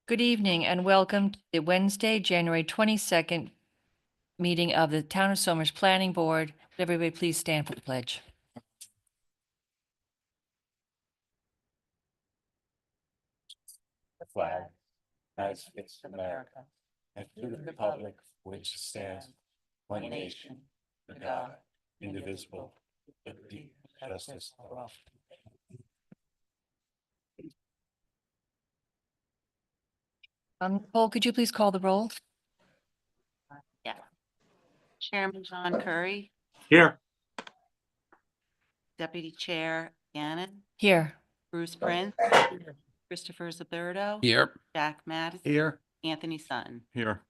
Good evening and welcome to the Wednesday, January 22nd meeting of the Town of Somers Planning Board. Would everybody please stand for the pledge? The flag, United States of America, and to the republic which stands one nation, under God, indivisible, with liberty and justice for all. Paul, could you please call the roll? Chairman John Curry, Here. Deputy Chair Gannon, Here. Bruce Prince, Christopher Zaberto, Here. Jack Madison, Here. Anthony Sutton. Here.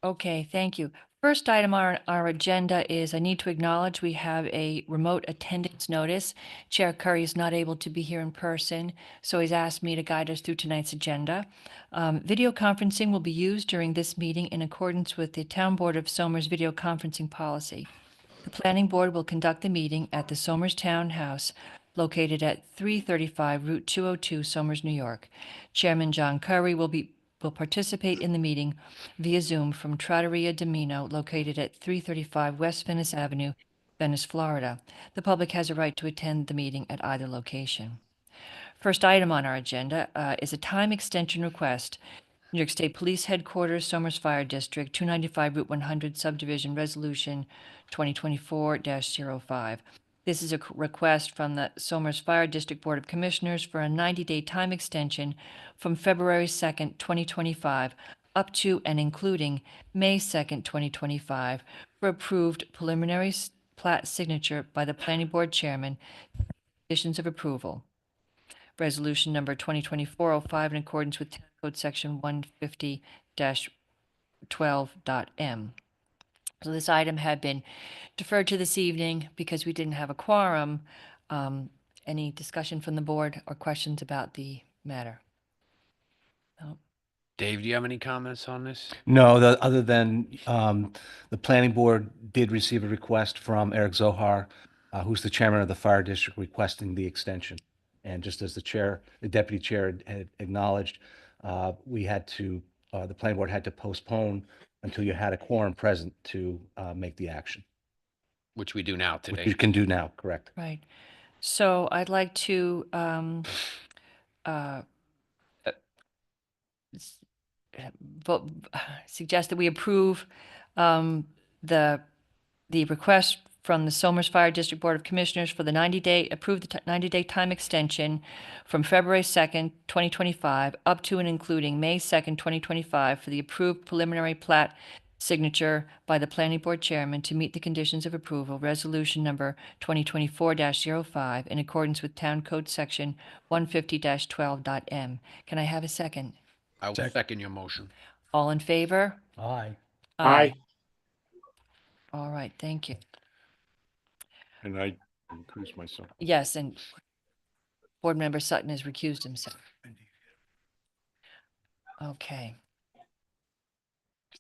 Okay, thank you. First item on our agenda is I need to acknowledge we have a remote attendance notice. Chair Curry is not able to be here in person, so he's asked me to guide us through tonight's agenda. Video conferencing will be used during this meeting in accordance with the Town Board of Somers video conferencing policy. The Planning Board will conduct the meeting at the Somers Townhouse located at 335 Route 202, Somers, New York. Chairman John Curry will participate in the meeting via Zoom from Trattoria Domino located at 335 West Venice Avenue, Venice, Florida. The public has a right to attend the meeting at either location. First item on our agenda is a time extension request. New York State Police Headquarters, Somers Fire District, 295 Route 100 Subdivision Resolution 2024-05. This is a request from the Somers Fire District Board of Commissioners for a 90-day time extension from February 2nd, 2025, up to and including May 2nd, 2025, for approved preliminary plat signature by the Planning Board Chairman, conditions of approval. Resolution number 2024-05 in accordance with Town Code Section 150-12.m. So this item had been deferred to this evening because we didn't have a quorum. Any discussion from the board or questions about the matter? No. Dave, do you have any comments on this? No, other than the planning board did receive a request from Eric Zohar, who's the chairman of the fire district, requesting the extension. And just as the deputy chair had acknowledged, the planning board had to postpone until you had a quorum present to make the action, Which we do now which today. you can do now, correct? Right. So I'd like to suggest that we approve the request from the Somers Fire District Board of Commissioners for the 90-day time extension from February 2nd, 2025, up to and including May 2nd, 2025, for the approved preliminary plat signature by the Planning Board Chairman to meet the conditions of approval, resolution number 2024-05, in accordance with Town Code Section 150-12.m. Can I have a second? I will second your motion. All in favor? Aye. Aye. All right, thank you. And I increase myself. Yes, and Board Member Sutton has recused himself. Okay.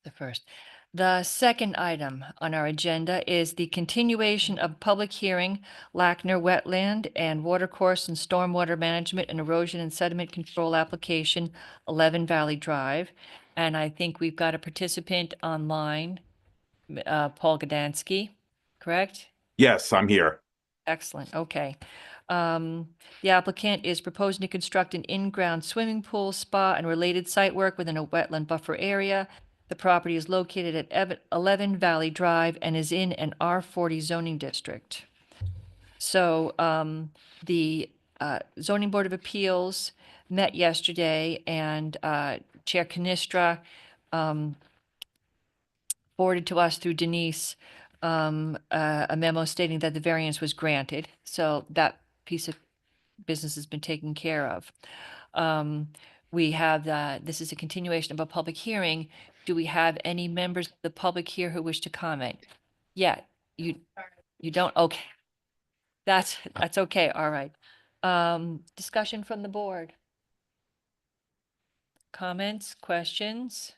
The first. The second item on our agenda is the continuation of public hearing, Lackner Wetland and Watercourse and Stormwater Management and Erosion and Sediment Control Application, 11 Valley Drive. And I think we've got a participant online, Paul Gdansky, correct? Yes, I'm here. Excellent, okay. The applicant is proposing to construct an in-ground swimming pool, spa, and related site work within a wetland buffer area. The property is located at 11 Valley Drive and is in an R40 zoning district. So the Zoning Board of Appeals met yesterday, and Chair Canistra forwarded to us through Denise a memo stating that the variance was granted. So that piece of business has been taken care of. We have this is a continuation of a public hearing. Do we have any members of the public here who wish to comment? Yeah, you don't? Okay. That's okay. All right. Discussion from the board. Comments, questions?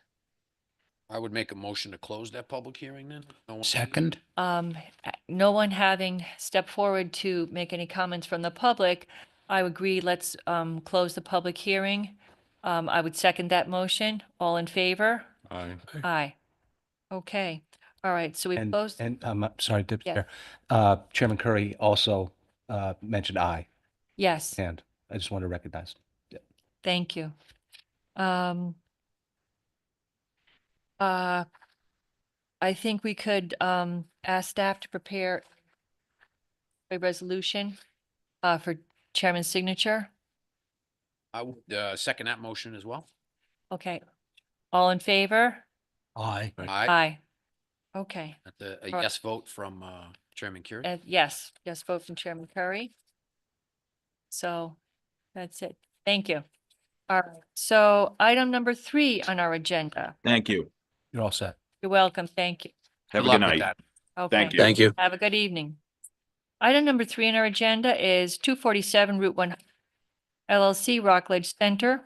I would make a motion to close that public hearing then. No one- Second? No one having stepped forward to make any comments from the public, I would agree, let's close the public hearing. I would second that motion. All in favor? Aye. Aye. Okay. All right. So we've And, closed. I'm sorry, Yes. Chair. Chairman Curry also mentioned aye, Yes. and I just want to recognize. Thank you. Um, uh, I think we could, ask staff to prepare a resolution, for chairman's signature. I would, second that motion as well. Okay. All in favor? Aye. Aye. Aye. Okay. That's a right. yes vote from, Chairman Curie. Yes, yes, vote from Chairman Curry. So that's it. Thank you. All right. So item number 3 on our agenda. Thank you. You're all set. You're welcome. Thank you. Have Good a good luck with night. that. Okay. Thank you. Thank you. Have a good evening. Item number 3 on our agenda is 247 Route 1 LLC Rockledge Center,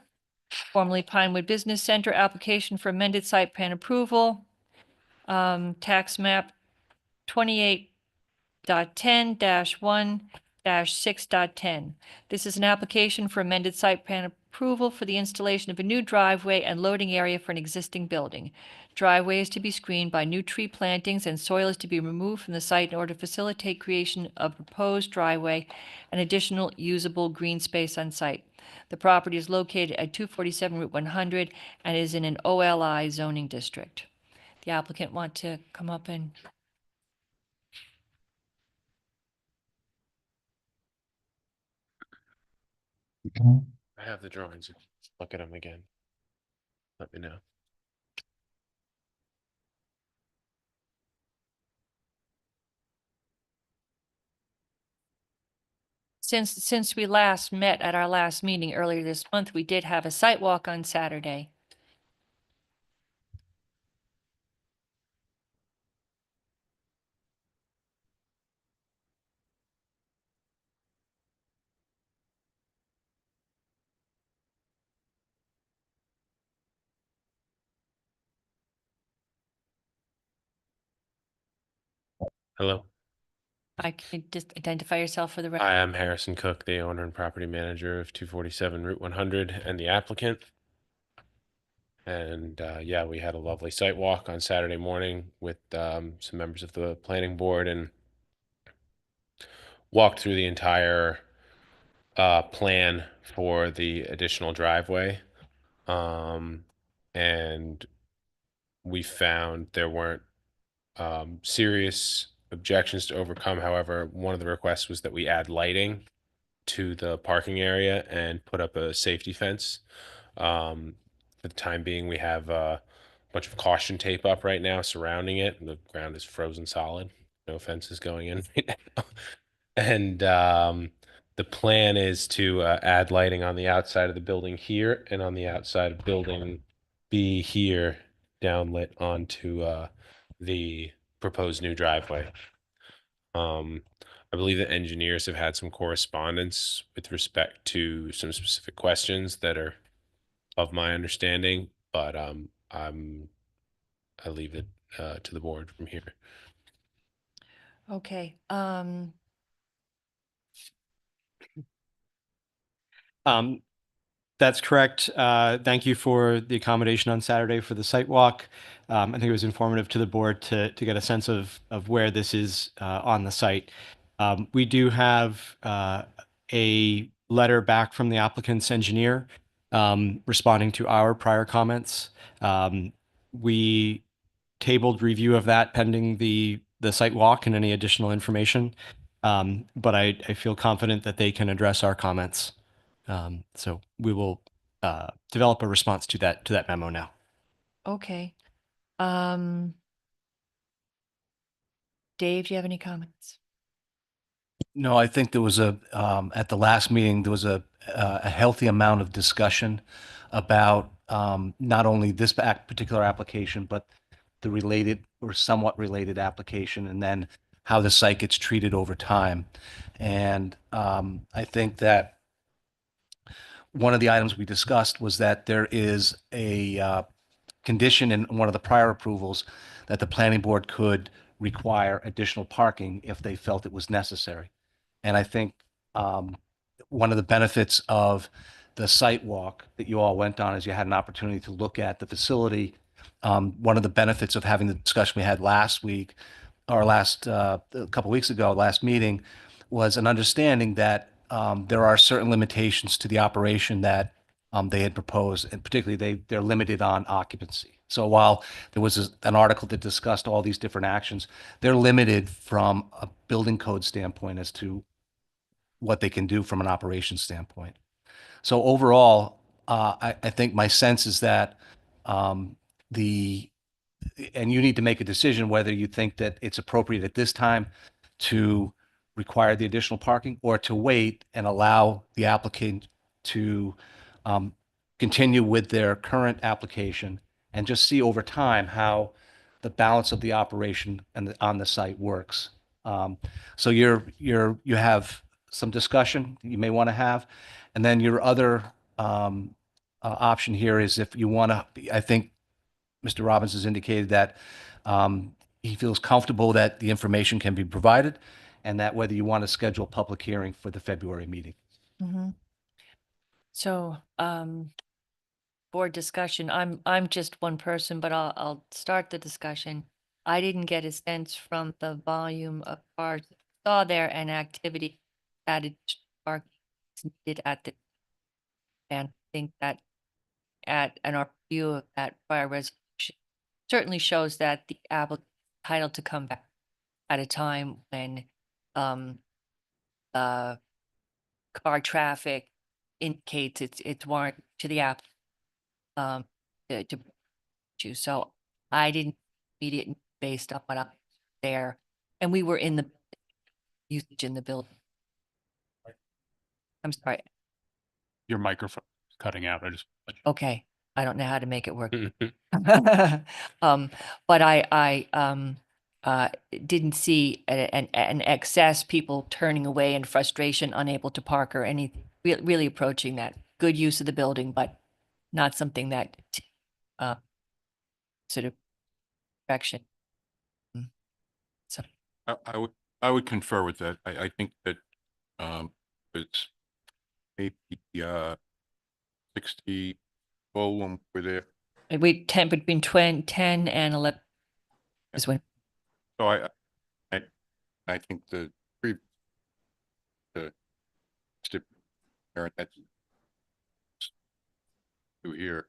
formerly Pinewood Business Center, application for amended site plan approval. Tax map 28.10-1-6.10. This is an application for amended site plan approval for the installation of a new driveway and loading area for an existing building. Driveway is to be screened by new tree plantings and soil is to be removed from the site in order to facilitate creation of proposed driveway and additional usable green space on site. The property is located at 247 Route 100 and is in an OLI zoning district. The applicant want to come up and I have the drawings. Look at them again. Let me know. Since we last met at our last meeting earlier this month, we did have a site walk on Saturday. Hello. I can just identify yourself for the record. I am Harrison Cook, the owner and property manager of 247 Route 100 and the applicant. And yeah, we had a lovely site walk on Saturday morning with some members of the planning board and walked through the entire plan for the additional driveway. And we found there weren't serious objections to overcome. However, one of the requests was that we add lighting to the parking area and put up a safety fence. For the time being, we have a bunch of caution tape up right now surrounding it. And the ground is frozen solid. No fences going in right now. And the plan is to add lighting on the outside of the building here and on the outside of building B here, downlit onto the proposed new driveway. I believe that engineers have had some correspondence with respect to some specific questions that are of my understanding, but I leave it to the board from here. Okay, That's correct. Thank you for the accommodation on Saturday for the site walk. I think it was informative to the board to get a sense of where this is on the site. We do have a letter back from the applicant's engineer responding to our prior comments. We tabled review of that pending the site walk and any additional information. But I feel confident that they can address our comments. So we will develop a response to that memo now. okay. Dave, do you have any comments? No, I think there was at the last meeting, there was a healthy amount of discussion about not only this particular application, but the related or somewhat related application, and then how the site gets treated over time. And I think that one of the items we discussed was that there is a condition in one of the prior approvals that the planning board could require additional parking if they felt it was necessary. And I think one of the benefits of the site walk that you all went on, as you had an opportunity to look at the facility, one of the benefits of having the discussion we had last week, or a couple weeks ago, last meeting, was an understanding that there are certain limitations to the operation that they had proposed, and particularly they're limited on occupancy. So while there was an article that discussed all these different actions, they're limited from a building code standpoint as to what they can do from an operations standpoint. So overall, I think my sense is that the and you need to make a decision whether you think that it's appropriate at this time to require the additional parking or to wait and allow the applicant to continue with their current application and just see over time how the balance of the operation and on the site works. So you have some discussion you may want to have, and then your other option here is if you want to. I think Mr. Robbins has indicated that he feels comfortable that the information can be provided, and that whether you want to schedule a public hearing for the February meeting. Mhm. So, board discussion, I'm just one person, but I'll start the discussion. I didn't get a sense from the volume of cars saw there and activity added parking is needed at the, and I think that at an our view of that prior resolution certainly shows that the applicant is entitled to come back at a time when um uh car traffic indicates it's warrant to the app um to choose. So I didn't immediate based on what I there, and we were in the usage in the building. I'm sorry. Your microphone is cutting out. I just. Okay, I don't know how to make it work. But I didn't see an excess people turning away in frustration, unable to park or anything, really approaching that. Good use of the building, but not something that sort of direction. So, I would concur with that. I think that it's maybe 60 full when we're there. we between 10 and 11 is when. So I think the that's to here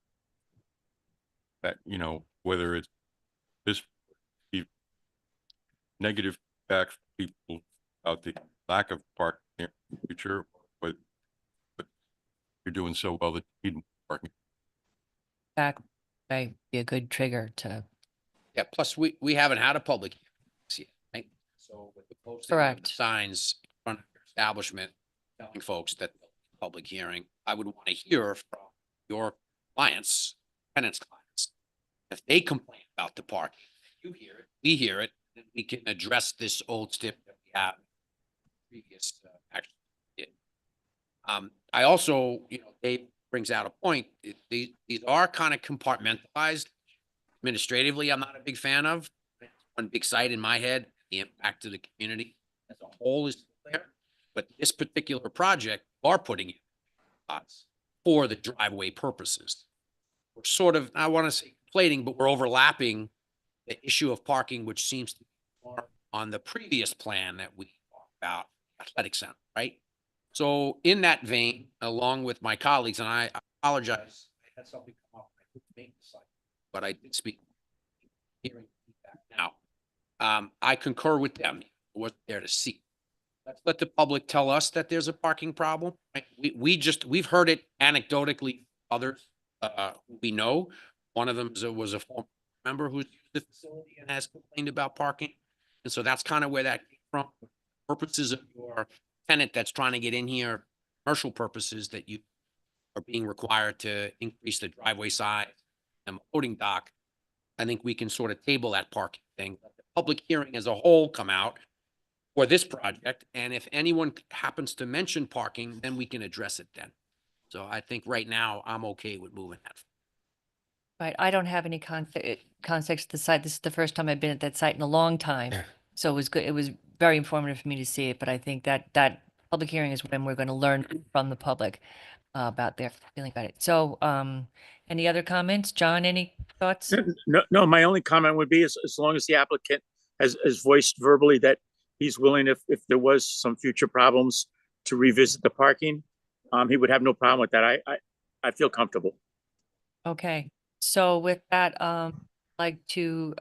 that, whether it's this negative feedback from people about the lack of parking in the future, but you're doing so well that you need parking. Back may be a good trigger to. Yeah, plus we haven't had a public hearing yet, right? So with the posting of the Correct. signs in front of your establishment, telling folks that the public hearing, I would want to hear from your clients, tenants' clients. If they complain about the parking, you hear it, we hear it, then we can address this old stip that we have previous action. I also, Dave brings out a point. These are kind of compartmentalized. Administratively, I'm not a big fan of. One big site in my head, the impact to the community as a whole is there. But this particular project, we are putting in lots for the driveway purposes. We're sort of, I want to say conflating, but we're overlapping the issue of parking, which seems to be more on the previous plan that we talked about, athletic center, right? So in that vein, along with my colleagues, and I apologize, I had something come up, I couldn't make the site, but I did speak hearing feedback now. I concur with them. It wasn't there to see. Let's let the public tell us that there's a parking problem. Right? We've heard it anecdotally. Others we know. One of them was a former member who's used the facility and has complained about parking, and so that's kind of where that came from. For purposes of your tenant that's trying to get in here, commercial purposes, that you are being required to increase the driveway size and loading dock. I think we can sort of table that parking thing. Let the public hearing as a whole come out for this project. And if anyone happens to mention parking, then we can address it then. So I think right now I'm okay with moving that. Right, I don't have any context of the site. This is the first time I've been at that site in a long time. So it was good. It was very informative for me to see it, but I think that public hearing is when we're going to learn from the public. about their feeling about it. So, any other comments? John, any thoughts? No, no, my only comment would be as long as the applicant has voiced verbally that he's willing, if there was some future problems, to revisit the parking, he would have no problem with that. I feel comfortable. Okay, so with that, like to,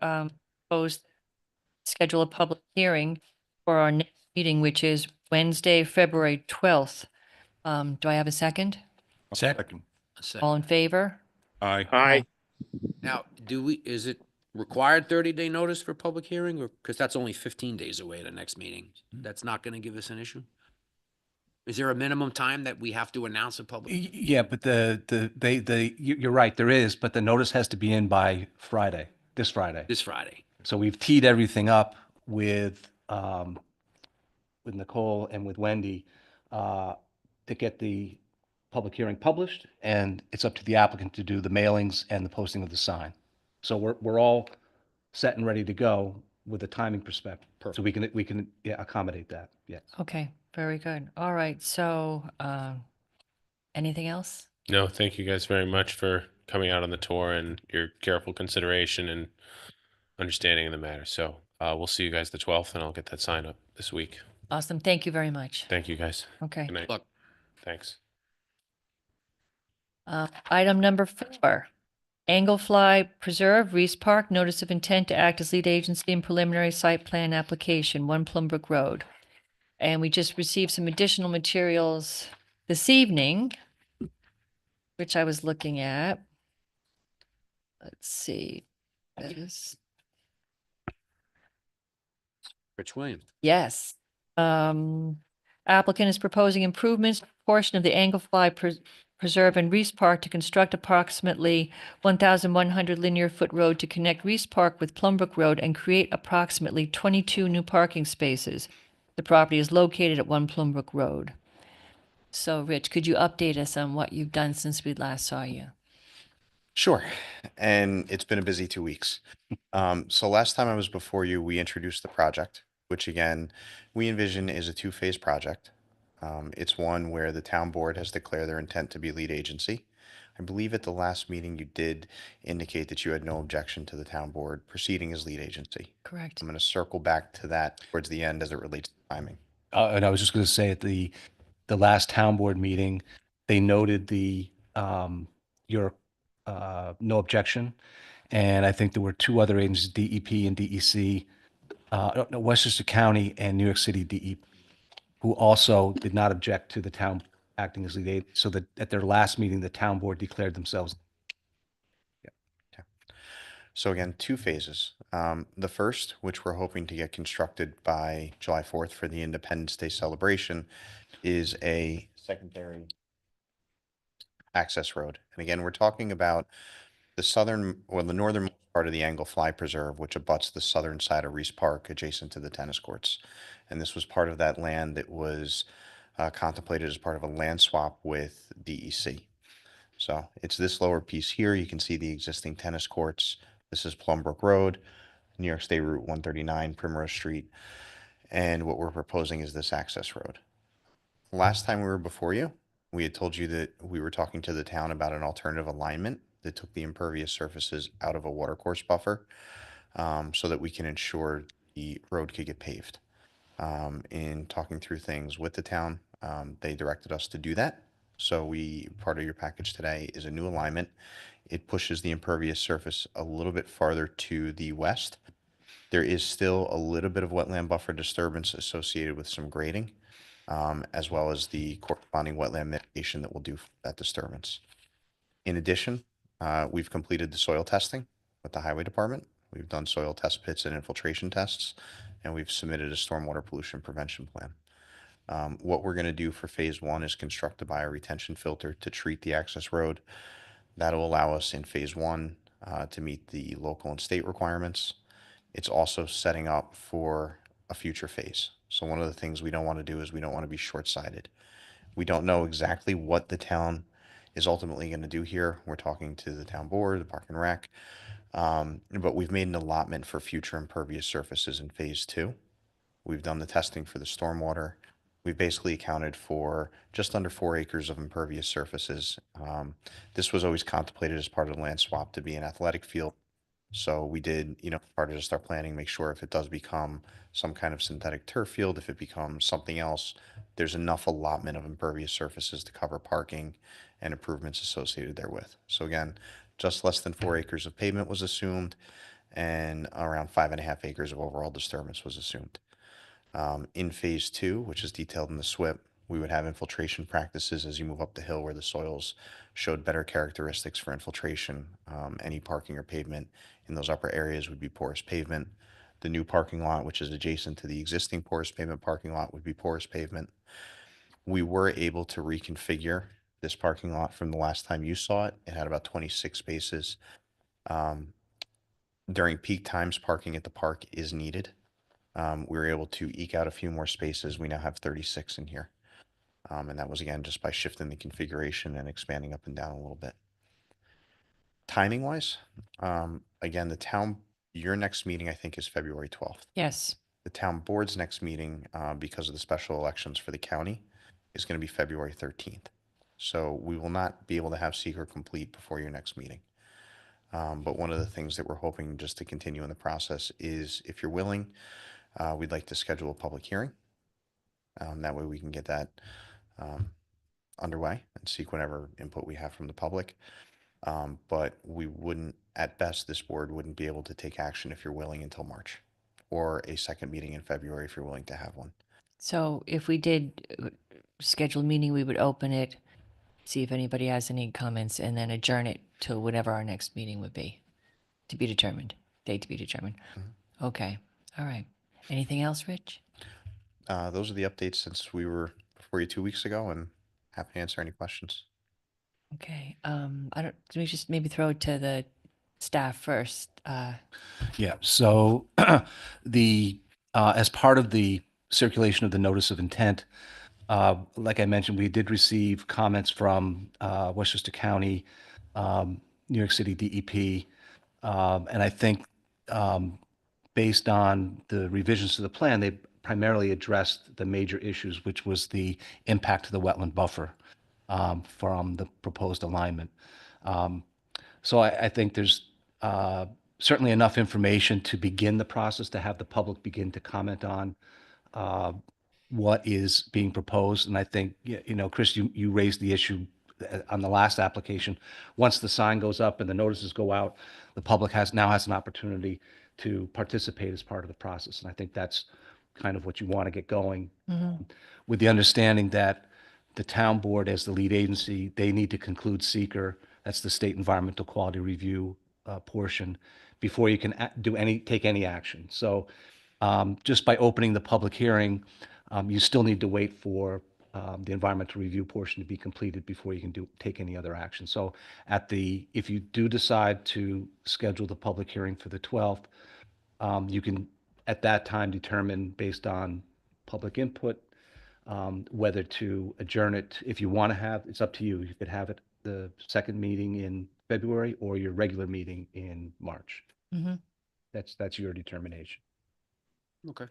schedule a public hearing for our next meeting, which is Wednesday, February 12th. Do I have a second? Second. A sec. All in favor? Aye. Aye. Now, is it required 30-day notice for public hearing, or, because that's only 15 days away at the next meeting? That's not going to give us an issue? Is there a minimum time that we have to announce a public? Yeah, but you're right, there is, but the notice has to be in by Friday, this Friday. This Friday? So we've teed everything up with Nicole and with Wendy to get the public hearing published, and it's up to the applicant to do the mailings and the posting of the sign. So we're all set and ready to go with a timing perspective. So we can accommodate that, yeah. Okay, very good. All right, so, anything else? No, thank you guys very much for coming out on the tour and your careful consideration and understanding of the matter. So we'll see you guys the 12th, and I'll get that sign up this week. Awesome, thank you very much. Thank you, guys. Okay. Good night. Look, Thanks. Item number 4, Anglefly Preserve, Reese Park, notice of intent to act as lead agency in preliminary site plan application, 1 Plumbrook Road. And we just received some additional materials this evening, which I was looking at. Let's see. That is, Rich Williams. yes. Applicant is proposing improvements, to a portion of the Anglefly Preserve and Reese Park to construct approximately 1,100 linear foot road to connect Reese Park with Plumbrook Road and create approximately 22 new parking spaces. The property is located at 1 Plumbrook Road. So, Rich, could you update us on what you've done since we last saw you? Sure. And it's been a busy 2 weeks. So last time I was before you, we introduced the project, which again, we envision is a two-phase project. It's one where the town board has declared their intent to be lead agency. I believe at the last meeting you did indicate that you had no objection to the town board proceeding as lead agency. Correct. I'm going to circle back to that towards the end as it relates to timing. And I was just going to say at the last town board meeting, they noted your no objection. And I think there were 2 other agencies, DEP and DEC, no, Westchester County and New York City DEP, who also did not object to the town acting as lead agency. So that at their last meeting, the town board declared themselves. So again, 2 phases. The first, which we're hoping to get constructed by July 4th for the Independence Day celebration, is a secondary access road. And again, we're talking about the northern part of the Anglefly Preserve, which abuts the southern side of Reese Park adjacent to the tennis courts. And this was part of that land that was contemplated as part of a land swap with DEC. So it's this lower piece here. You can see the existing tennis courts. This is Plumbrook Road, New York State Route 139, Primrose Street. And what we're proposing is this access road. Last time we were before you, we had told you that we were talking to the town about an alternative alignment that took the impervious surfaces out of a watercourse buffer so that we can ensure the road could get paved. In talking through things with the town, they directed us to do that. So part of your package today is a new alignment. It pushes the impervious surface a little bit farther to the west. There is still a little bit of wetland buffer disturbance associated with some grading, as well as the corresponding wetland mitigation that will do for that disturbance. In addition, we've completed the soil testing with the highway department. We've done soil test pits and infiltration tests, and we've submitted a stormwater pollution prevention plan. What we're going to do for phase 1 is construct a bioretention filter to treat the access road. That'll allow us in phase 1 to meet the local and state requirements. It's also setting up for a future phase. So one of the things we don't want to do is we don't want to be short-sighted. We don't know exactly what the town is ultimately going to do here. We're talking to the town board, the Park and Rec, but we've made an allotment for future impervious surfaces in phase 2. We've done the testing for the stormwater. we've basically accounted for just under 4 acres of impervious surfaces. This was always contemplated as part of the land swap to be an athletic field. So we did, part of just our planning, make sure if it does become some kind of synthetic turf field, if it becomes something else, there's enough allotment of impervious surfaces to cover parking and improvements associated therewith. So again, just less than 4 acres of pavement was assumed, and around 5.5 acres of overall disturbance was assumed. In phase two, which is detailed in the SWIP, we would have infiltration practices as you move up the hill where the soils showed better characteristics for infiltration. Any parking or pavement in those upper areas would be porous pavement. The new parking lot, which is adjacent to the existing porous pavement parking lot, would be porous pavement. We were able to reconfigure this parking lot from the last time you saw it. It had about 26 spaces. During peak times, parking at the park is needed. We were able to eke out a few more spaces. We now have 36 in here. And that was again just by shifting the configuration and expanding up and down a little bit. Timing wise, again, your next meeting, I think, is February 12th. Yes. The town board's next meeting, because of the special elections for the county, is going to be February 13th. So we will not be able to have seeker complete before your next meeting. But one of the things that we're hoping just to continue in the process is, if you're willing, we'd like to schedule a public hearing. That way we can get that underway and seek whatever input we have from the public. But we wouldn't, at best, this board wouldn't be able to take action if you're willing until March, or a second meeting in February if you're willing to have one. So if we did schedule a meeting, we would open it, see if anybody has any comments, and then adjourn it to whatever our next meeting would be, to be determined, date to be determined. Okay, all right. Anything else, Rich? Those are the updates since we were before you 2 weeks ago, and happy to answer any questions. Okay, let me just maybe throw it to the staff first. Yeah, so as part of the circulation of the notice of intent, like I mentioned, we did receive comments from Westchester County, New York City DEP, and I think based on the revisions to the plan, they primarily addressed the major issues, which was the impact to the wetland buffer from the proposed alignment. So I think there's certainly enough information to begin the process, to have the public begin to comment on what is being proposed. And I think, Chris, you raised the issue on the last application. Once the sign goes up and the notices go out, the public now has an opportunity to participate as part of the process. And I think that's kind of what you want to get going, with the understanding that the town board, as the lead agency, they need to conclude seeker. That's the state environmental quality review portion before you can take any action. So just by opening the public hearing, you still need to wait for the environmental review portion to be completed before you can take any other action. So if you do decide to schedule the public hearing for the 12th, you can at that time determine, based on public input, whether to adjourn it. If you want to have, it's up to you. You could have it the second meeting in February or your regular meeting in March. That's your determination. Okay.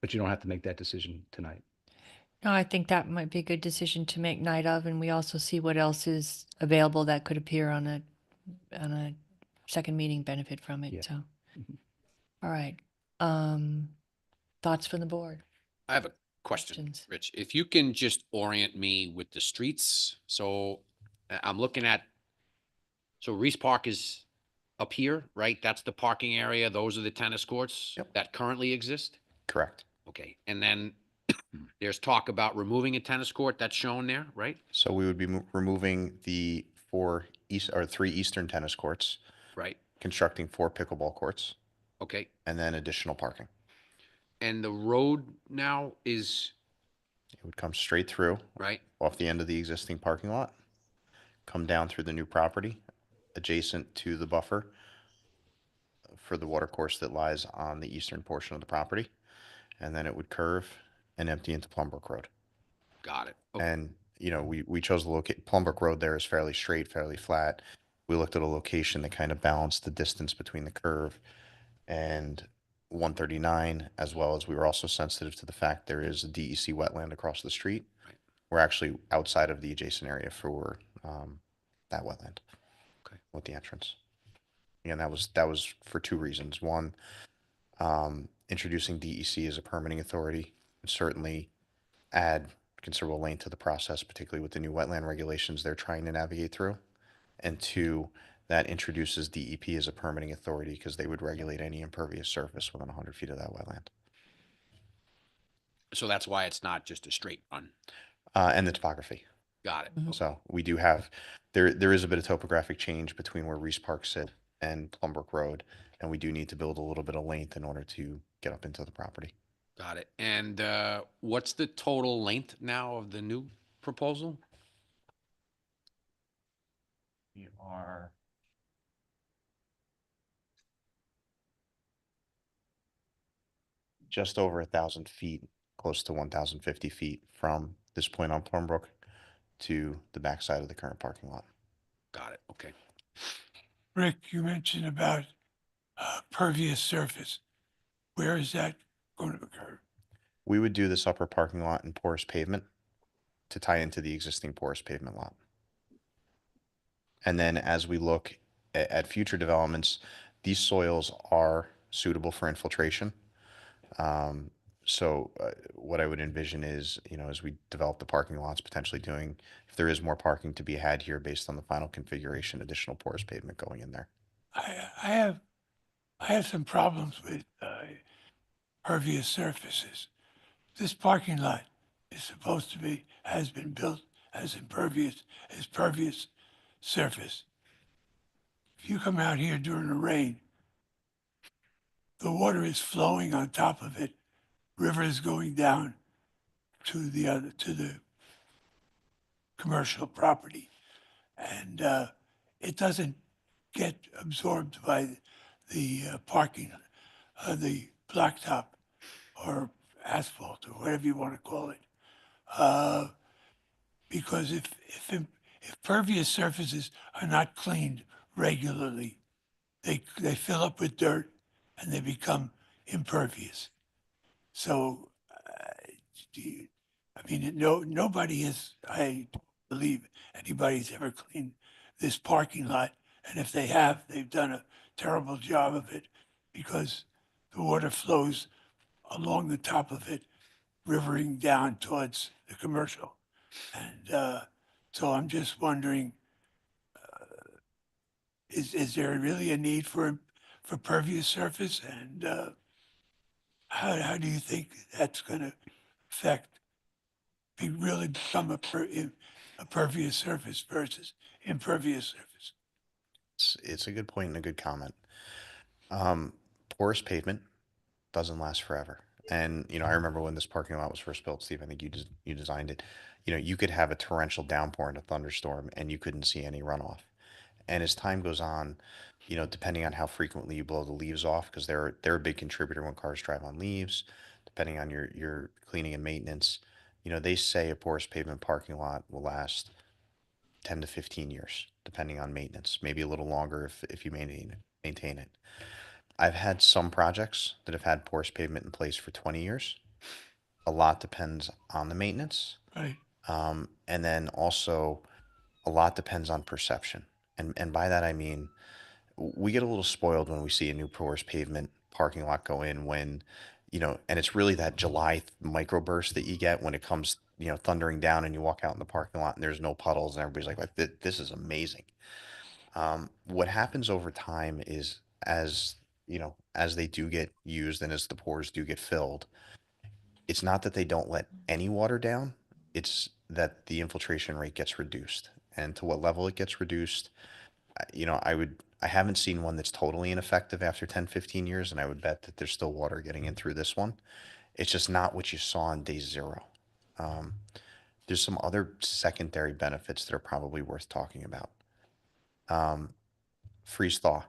But you don't have to make that decision tonight. No, I think that might be a good decision to make night of, and we also see what else is available that could appear on a second meeting, benefit from it. Yeah. So, all right. Thoughts from the board? I have a question, Questions? Rich. If you can just orient me with the streets. So I'm looking at, so Reese Park is up here, right? That's the parking area. Those are the tennis courts Yep. that currently exist? Correct. Okay. And then there's talk about removing a tennis court that's shown there, right? So we would be removing the 3 eastern tennis courts, Right. constructing 4 pickleball courts, Okay. and then additional parking. And the road now is, It would come straight through right? off the end of the existing parking lot, come down through the new property, adjacent to the buffer for the water course that lies on the eastern portion of the property, and then it would curve and empty into Plumbrook Road. Got it. Okay. And, we chose the Plumbrook Road there is fairly straight, fairly flat. We looked at a location that kind of balanced the distance between the curve and 139, as well as we were also sensitive to the fact there is a DEC wetland across the street. We're actually outside of the adjacent area for that wetland. Okay. With the entrance. Again, that was for two reasons. One, introducing DEC as a permitting authority would certainly add considerable length to the process, particularly with the new wetland regulations they're trying to navigate through. And two, that introduces DEP as a permitting authority because they would regulate any impervious surface within 100 feet of that wetland. So that's why it's not just a straight run. And the topography. Got it. So we do have, there is a bit of topographic change between where Reese Park sit and Plumbrook Road, and we do need to build a little bit of length in order to get up into the property. Got it. And what's the total length now of the new proposal? We are. Just over 1,000 feet, close to 1,050 feet from this point on Plumbrook to the backside of the current parking lot. Got it. Okay. Rick, you mentioned about pervious surface. Where is that going to occur? We would do this upper parking lot in porous pavement to tie into the existing porous pavement lot. And then as we look at future developments, these soils are suitable for infiltration. So what I would envision is, as we develop the parking lots, potentially doing, if there is more parking to be had here based on the final configuration, additional porous pavement going in there. I have some problems with pervious surfaces. This parking lot is supposed to be, has been built as pervious surface. If you come out here during the rain, the water is flowing on top of it. River is going down to the commercial property, and it doesn't get absorbed by the parking, the blacktop or asphalt or whatever you want to call it. Because if pervious surfaces are not cleaned regularly, they fill up with dirt and they become impervious. So, nobody has, I don't believe anybody's ever cleaned this parking lot. And if they have, they've done a terrible job of it because the water flows along the top of it, rivering down towards the commercial. And so I'm just wondering, is there really a need for pervious surface? And how do you think that's going to really become a pervious surface versus impervious surface? It's a good point and a good comment. Porous pavement doesn't last forever. And, I remember when this parking lot was first built, Steve, I think you designed it, you could have a torrential downpour and a thunderstorm and you couldn't see any runoff. And as time goes on, depending on how frequently you blow the leaves off, because they're a big contributor when cars drive on leaves, depending on your cleaning and maintenance, they say a porous pavement parking lot will last 10 to 15 years, depending on maintenance, maybe a little longer if you maintain it. I've had some projects that have had porous pavement in place for 20 years. A lot depends on the maintenance. Right. And then also a lot depends on perception. And by that, I mean, we get a little spoiled when we see a new porous pavement parking lot go in when, and it's really that July microburst that you get when it comes, thundering down and you walk out in the parking lot and there's no puddles and everybody's like, this is amazing. What happens over time is as they do get used and as the pores do get filled, it's not that they don't let any water down, it's that the infiltration rate gets reduced. And to what level it gets reduced, I haven't seen one that's totally ineffective after 10, 15 years, and I would bet that there's still water getting in through this one. It's just not what you saw on day zero. There's some other secondary benefits that are probably worth talking about. Freeze thaw.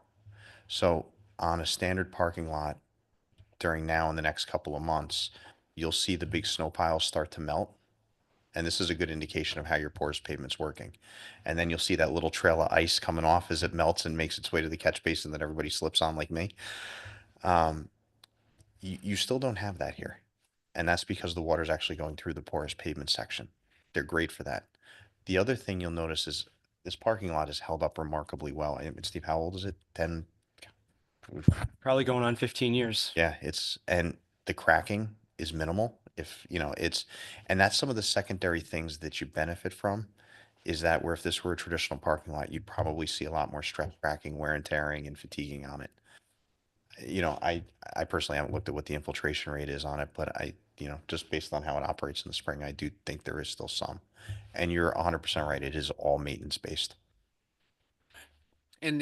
So on a standard parking lot during now and the next couple of months, you'll see the big snow piles start to melt. And this is a good indication of how your porous pavement's working. And then you'll see that little trail of ice coming off as it melts and makes its way to the catch basin that everybody slips on like me. You still don't have that here. And that's because the water's actually going through the porous pavement section. They're great for that. The other thing you'll notice is this parking lot is held up remarkably well. And Steve, how old is it? 10? Probably going on 15 years. Yeah, and the cracking is minimal. If, you know, and that's some of the secondary things that you benefit from is that where if this were a traditional parking lot, you'd probably see a lot more stress cracking, wear and tearing and fatiguing on it. You know, I personally haven't looked at what the infiltration rate is on it, but just based on how it operates in the spring, I do think there is still some. And you're 100% right. It is all maintenance based. And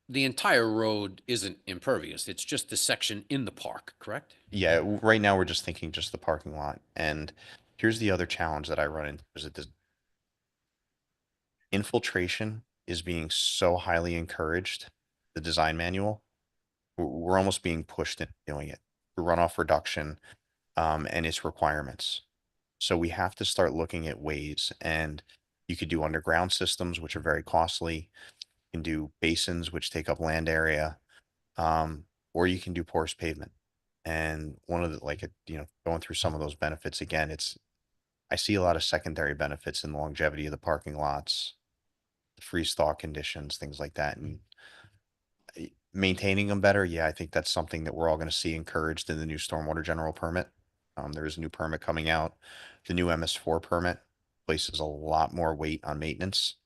the entire road isn't impervious. It's just the section in the park, correct? Yeah, right now we're just thinking just the parking lot. And here's the other challenge that I run into is that this infiltration is being so highly encouraged, the design manual, we're almost being pushed into doing it. The runoff reduction and its requirements. So we have to start looking at ways, and you could do underground systems, which are very costly. You can do basins, which take up land area, or you can do porous pavement. And one of going through some of those benefits again, I see a lot of secondary benefits in the longevity of the parking lots, the freeze thaw conditions, things like that, and maintaining them better. Yeah, I think that's something that we're all going to see encouraged in the new stormwater general permit. There is a new permit coming out. The new MS4 permit places a lot more weight on maintenance.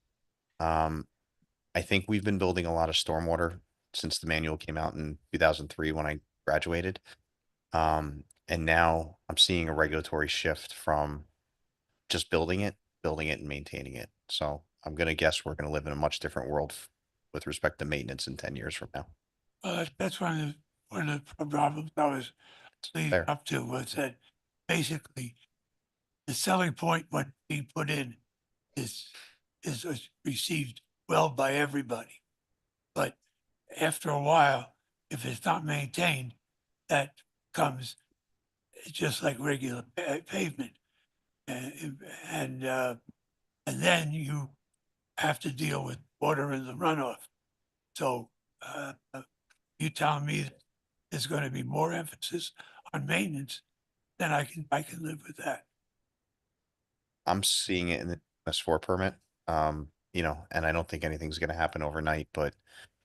I think we've been building a lot of stormwater since the manual came out in 2003 when I graduated. And now I'm seeing a regulatory shift from just building it and maintaining it. So I'm going to guess we're going to live in a much different world with respect to maintenance in 10 years from now. Well, that's one of the problems I was leading Fair. up to was that basically the selling point when being put in is received well by everybody. But after a while, if it's not maintained, that comes just like regular pavement. And then you have to deal with water in the runoff. So you telling me that there's going to be more emphasis on maintenance, then I can live with that. I'm seeing it in the MS4 permit. And I don't think anything's going to happen overnight, but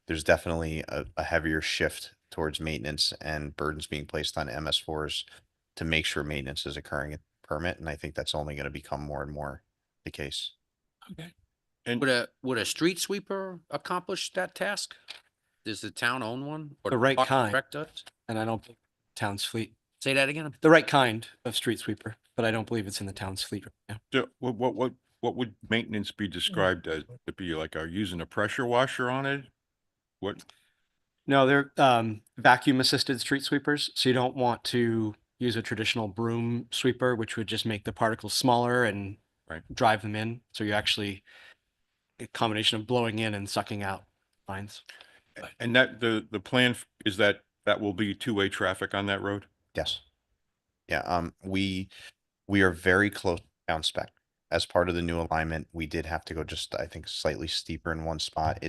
there's definitely a heavier shift towards maintenance and burdens being placed on MS4s to make sure maintenance is occurring at the permit. And I think that's only going to become more and more the case. Okay. And Would a street sweeper accomplish that task? Does the town own one? Or The right Park and kind. Rec does? And I don't think town's fleet, Say that again? the right kind of street sweeper, but I don't believe it's in the town's fleet right now. so what would maintenance be described as? Would it be like, are you using a pressure washer on it? What? No, they're vacuum assisted street sweepers. So you don't want to use a traditional broom sweeper, which would just make the particles smaller and Right. drive them in. So you actually a combination of blowing in and sucking out lines. And that the plan is that will be two-way traffic on that road? Yes. Yeah. We are very close to town spec. As part of the new alignment, we did have to go just, I think, slightly steeper in one spot.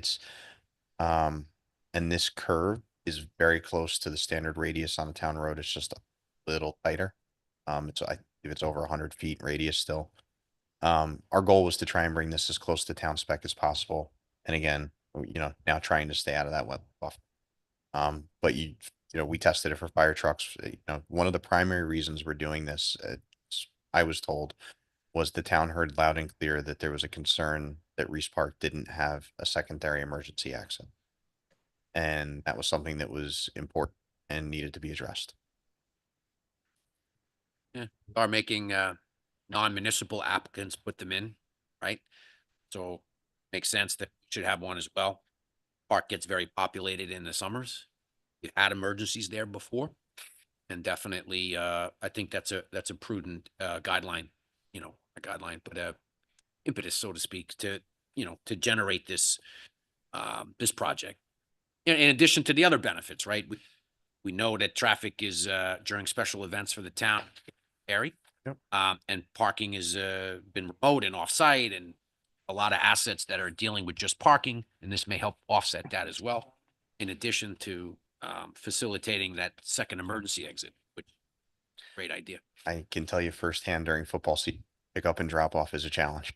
And this curve is very close to the standard radius on a town road. It's just a little tighter. I believe it's over 100 feet radius still. Our goal was to try and bring this as close to town spec as possible. And again, now trying to stay out of that wet buffer. But we tested it for fire trucks. One of the primary reasons we're doing this, I was told, was the town heard loud and clear that there was a concern that Reese Park didn't have a secondary emergency exit. And that was something that was important and needed to be addressed. Are making non-municipal applicants put them in, right? So makes sense that we should have one as well. Park gets very populated in the summers. We've had emergencies there before. And definitely, I think that's a prudent guideline, but impetus, so to speak, to generate this this project. In addition to the other benefits, right? We know that traffic is during special events for the town vary. Yep. And parking has been remote and off-site, and a lot of assets that are dealing with just parking, and this may help offset that as well. In addition to facilitating that second emergency exit, which, great idea. I can tell you firsthand during football season, pick up and drop off is a challenge.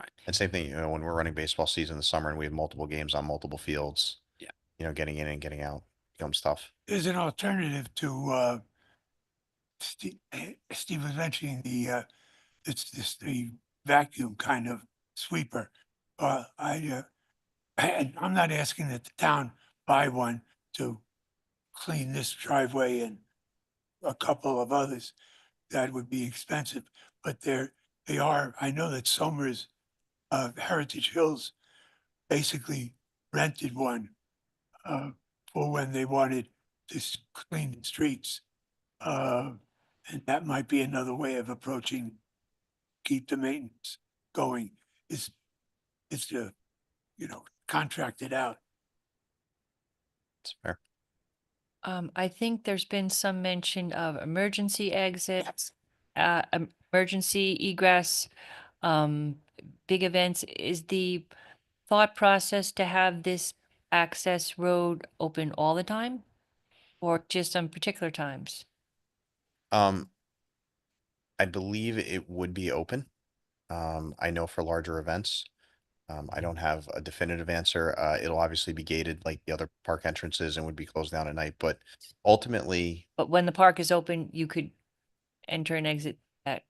Right. And same thing, when we're running baseball season in the summer and we have multiple games on multiple fields. Yeah. Getting in and getting out becomes tough. There's an alternative to, Steve was mentioning it's this, the vacuum kind of sweeper. And I'm not asking that the town buy one to clean this driveway and a couple of others. That would be expensive, but they are, I know that Somers, Heritage Hills basically rented one, for when they wanted to clean the streets. And that might be another way of approaching, keep the maintenance going, is to, contract it out. It's fair. I think there's been some mention of emergency exits, emergency egress, big events. Is the thought process to have this access road open all the time? Or just on particular times? I believe it would be open. I know for larger events. I don't have a definitive answer. It'll obviously be gated like the other park entrances and would be closed down at night, but ultimately, But when the park is open, you could enter and exit that.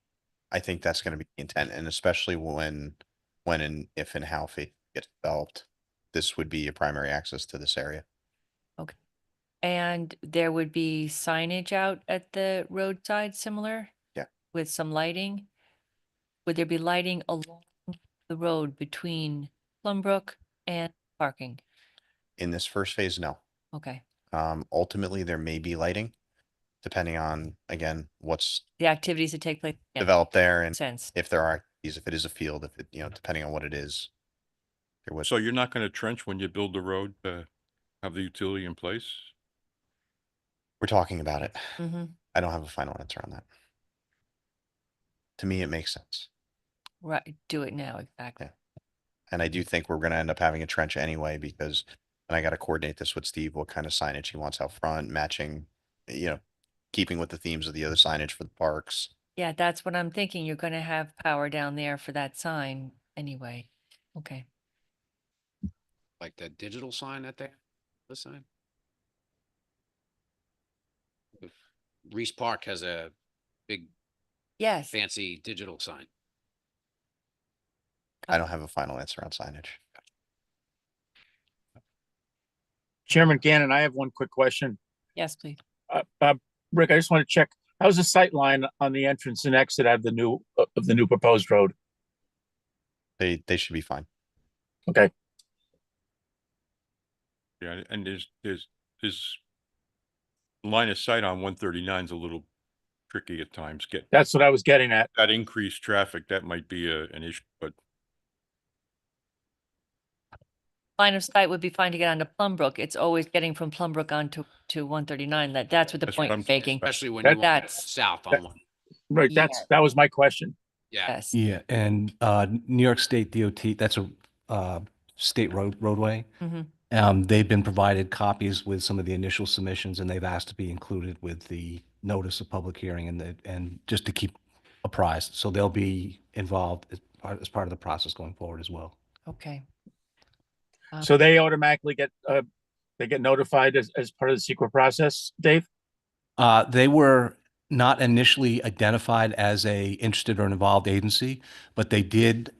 I think that's gonna be the intent, and especially when and if and how Faith gets developed, this would be a primary access to this area. And there would be signage out at the roadside similar? Yeah. With some lighting? Would there be lighting along the road between Plumbrook and parking? In this first phase, no. Okay. Ultimately, there may be lighting, depending on, again, what's The activities that take place. Yeah, developed there and sense. if there are, activities, if it is a field, if it, depending on what it is. There would. So you're not going to trench when you build the road to have the utility in place? We're talking about it. Mm-hmm. I don't have a final answer on that. To me, it makes sense. Right, do it now, exactly. Yeah. And I do think we're gonna end up having a trench anyway, because, and I gotta coordinate this with Steve, what kind of signage he wants out front, matching, keeping with the themes of the other signage for the parks. Yeah, that's what I'm thinking. You're gonna have power down there for that sign anyway. Okay. Like that digital sign that they, the sign? If Reese Park has a big Yes, fancy digital sign. I don't have a final answer on signage. Chairman Gannon, I have one quick question. yes, please. Rick, I just want to check, how's the sight line on the entrance and exit of the new proposed road? They should be fine. Okay, Yeah, and there's line of sight on 139 is a little tricky at times. Get that's what I was getting at. that increased traffic, that might be an issue, but Line of sight would be fine to get onto Plumbrook. It's always getting from Plumbrook onto to 139. That's what the That's what point I'm I'm saying, making. Especially when That- you want That's- south that- on one. Right, that was my question. Yeah. Yes. Yeah, and New York State DOT, that's a state roadway. Mhm. They've been provided copies with some of the initial submissions, and they've asked to be included with the notice of public hearing and just to keep apprised. So they'll be involved as part of the process going forward as well. Okay. So they automatically get notified as part of the secret process, Dave? They were not initially identified as a interested or involved agency, but they did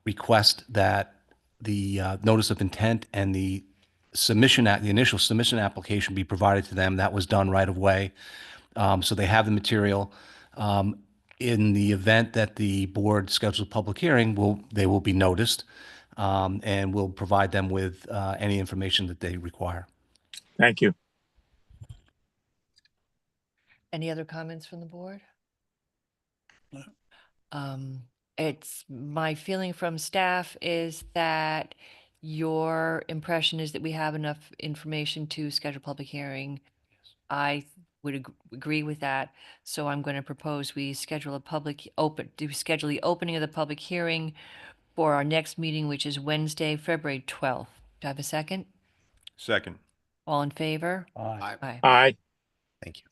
request that the notice of intent and the initial submission application be provided to them. That was done right away. So they have the material. In the event that the board schedules a public hearing, they will be noticed, and we'll provide them with any information that they require. Thank you. Any other comments from the board? No. It's my feeling from staff is that your impression is that we have enough information to schedule a public hearing. I would agree with that. So I'm going to propose we schedule schedule the opening of the public hearing for our next meeting, which is Wednesday, February 12th. Do I have a second? second. All in favor? Aye. Aye. Aye. Thank you.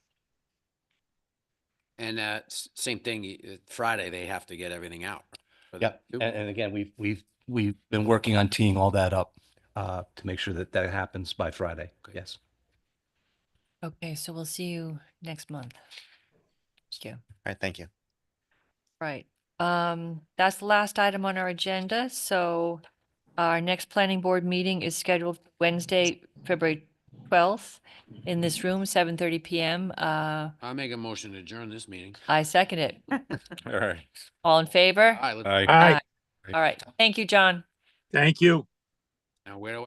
And same thing, Friday, they have to get everything out. for Yep. that, too. And again, we've been working on teeing all that up to make sure that that happens by Friday. Yes. Okay, so we'll see you next month. Thank you. All right, thank you. Right. That's the last item on our agenda. So our next planning board meeting is scheduled Wednesday, February 12th in this room, 7:30 PM. I'll make a motion to adjourn this meeting. I second it. All right. All in favor? All right, Aye. Aye. All right. Thank you, John. Thank you. now where do